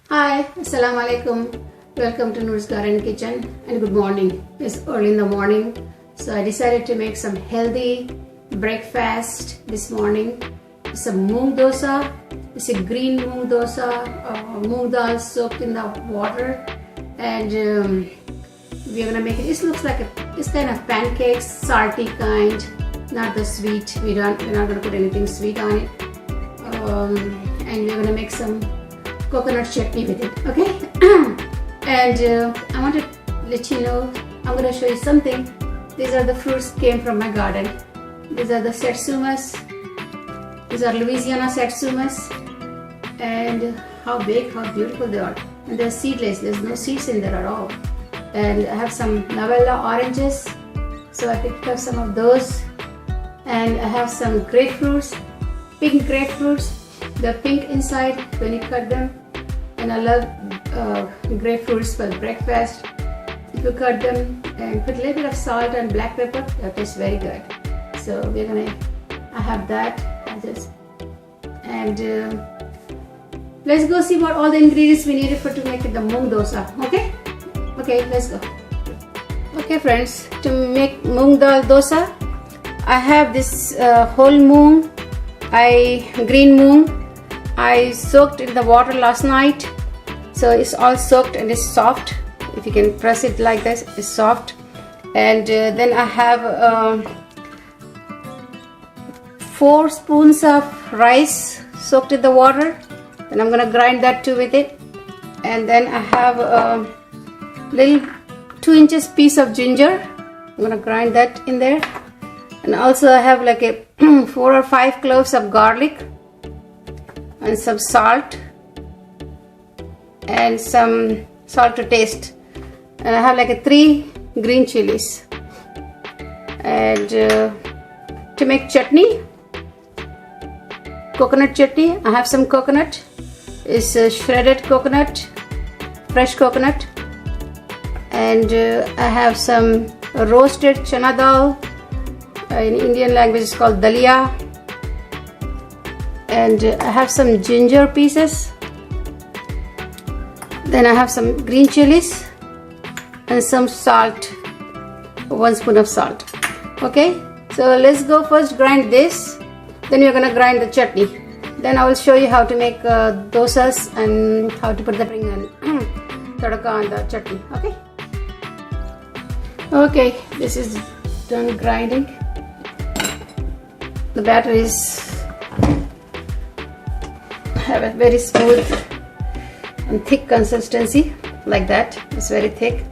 Hi, Assalamu alaikum. Welcome to Noor's Garden Kitchen and good morning. It's early in the morning, so I decided to make some healthy breakfast this morning. It's a Moong Dosa. It's a green Moong Dosa, Moong Dal soaked in the water, and we're gonna make it. It looks like it's kind of pancakes, salty kind, not the sweet. We're not gonna put anything sweet on it, and we're gonna make some coconut chutney with it, okay? And I want to let you know, I'm going to show you something. These are the fruits came from my garden. These are the satsumas. These are Louisiana satsumas, and how big, how beautiful they are. And they're seedless, there's no seeds in there at all. And I have some Novella oranges, so I picked up some of those. And I have some grapefruits, pink grapefruits. They're pink inside when you cut them, and I love grapefruits for breakfast. If you cut them and put a little bit of salt and black pepper, that tastes very good. So I have that, and let's go see what all the ingredients we needed to make it the Moong Dosa. Okay, let's go. Okay friends, to make Moong Dal Dosa, I have this whole moong, green moong. I soaked in the water last night, so it's all soaked and it's soft. If you can press it like this, it's soft. And then I have 4 spoons of rice soaked in the water. Then I'm gonna grind that too with it. And then I have a little 2 inches piece of ginger. I'm gonna grind that in there. And also I have like a 4 or 5 cloves of garlic, and some salt, and some salt to taste. And I have like a 3 green chilies. And to make chutney, coconut chutney, I have some coconut. It's shredded coconut, fresh coconut. And I have some roasted chana dal. In Indian language it's called dalia. And I have some ginger pieces. Then I have some green chilies and some salt, 1 spoon of salt. Okay, so let's go first grind this, then we're gonna grind the chutney. Then I will show you how to make dosas and how to put the ring and tadaka on the chutney. Okay, this is done grinding. The batter have a very smooth and thick consistency like that. It's very thick.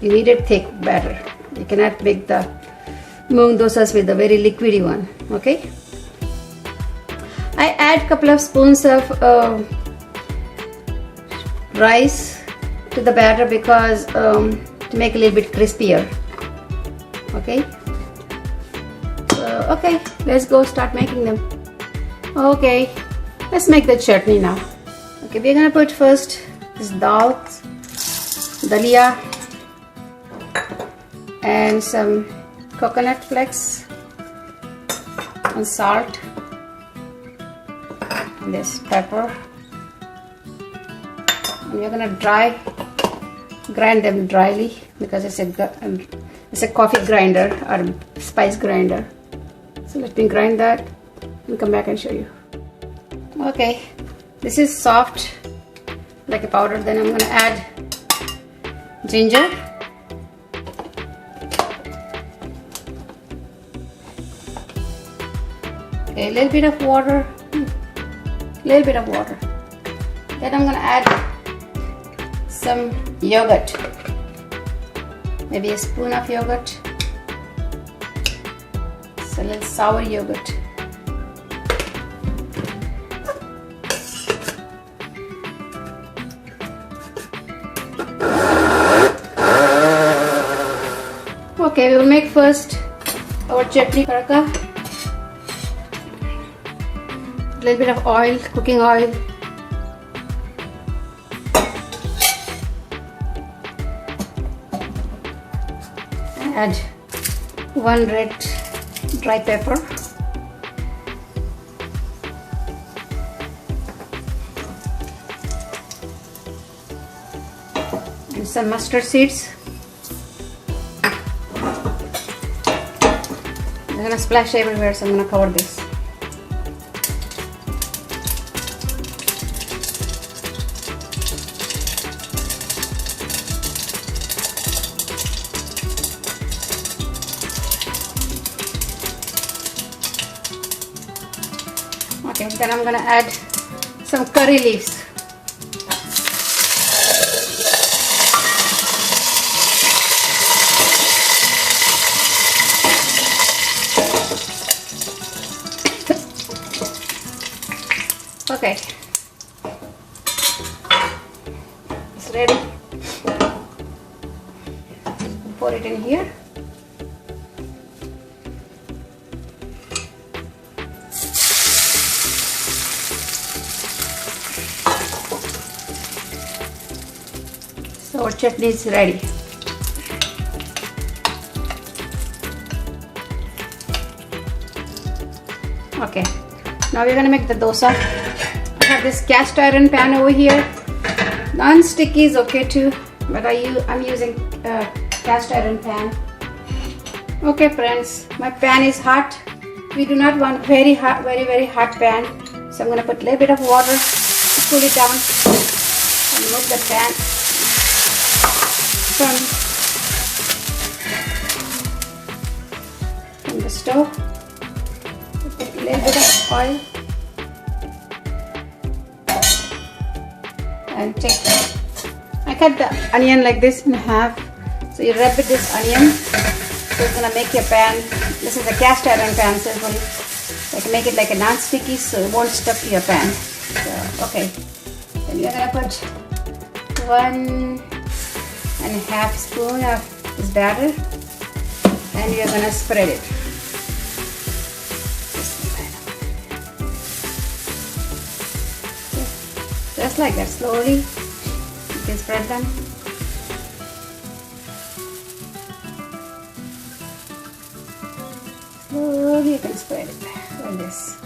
You need a thick batter. You cannot make the moong dosas with a very liquidy one. Okay, I add couple of spoons of rice to the batter because to make a little bit crispier. Okay, okay, let's go start making them. Okay, let's make the chutney now. Okay, we're gonna put first this dal, dalia, and some coconut flakes and salt, and this pepper. And we're gonna grind them dryly because it's a coffee grinder or spice grinder. So let me grind that and come back and show you. Okay, this is soft like a powder. Then I'm going to add ginger, okay, a little bit of water, Then I'm going to add some yogurt, maybe a spoon of yogurt. It's a little sour yogurt. Okay, we will make first our chutney tadka. A little bit of oil, cooking oil. Add 1 red dry pepper. and some mustard seeds. They're gonna splash everywhere, so I'm gonna cover this. Okay, then I'm gonna add some curry leaves. Okay, it's ready. Pour it in here. So our chutney is ready. Okay, now we're gonna make the dosa. I have this cast iron pan over here. Non-sticky is okay too, but I'm using cast iron pan. Okay friends, my pan is hot. We do not want very hot, very hot pan. So I'm gonna put a little bit of water to cool it down and move the pan from the stove. Put a little bit of oil and I cut the onion like this in half. So you wrap it this onion. So it's gonna make your pan. This is a cast iron pan, so it will make it like a non-sticky, so it won't stuck to your pan. So okay, then you're gonna put 1.5 spoon of this batter, and you're gonna spread it. Just like that, slowly you can spread them. Slowly you can spread it like this.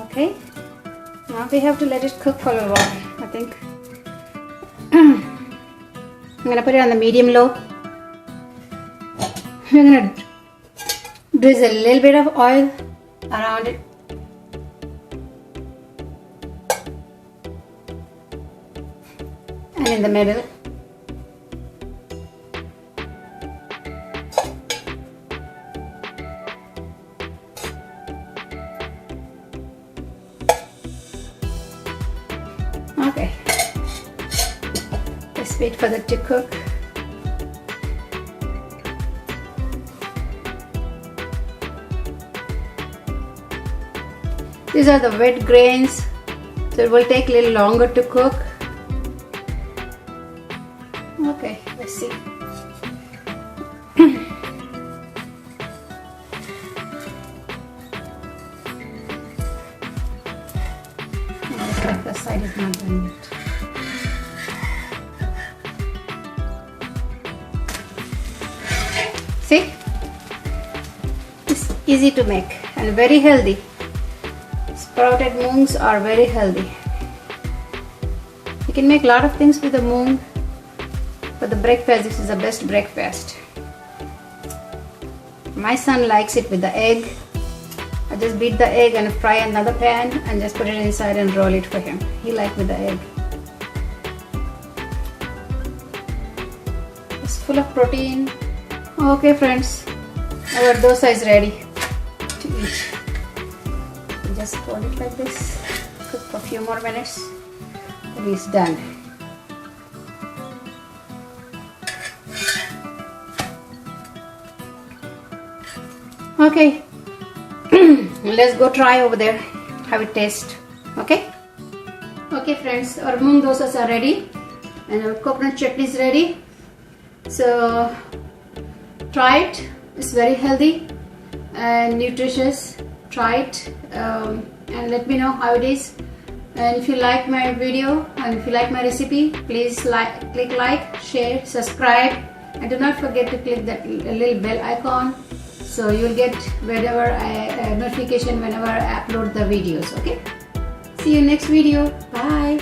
Okay, now we have to let it cook for a while. I think I'm gonna put it on the medium-low. We're gonna drizzle a little bit of oil around it. And in the middle. Okay. Let's wait for that to cook. These are the wet grains, so it will take a little longer to cook. Okay, let's see. Looks like the side is not done yet. See? It's easy to make and very healthy. Sprouted moongs are very healthy. You can make a lot of things with the moong. For the breakfast, this is the best breakfast. My son likes it with the egg. I just beat the egg and fry another pan and just put it inside and roll it for him. He likes with the egg. It's full of protein. Okay friends, our dosa is ready to eat. You just hold it like this, cook for a few more minutes, and it's done. Okay, let's go try over there how it tastes. Okay friends, our moong dosas are ready and our coconut chutney is ready. So try it. It's very healthy and nutritious. Try it and let me know how it is. And if you like my video and if you like my recipe, please click like, share, subscribe, and do not forget to click that little bell icon, so you will get notification whenever I upload the videos. Okay, see you next video. Bye.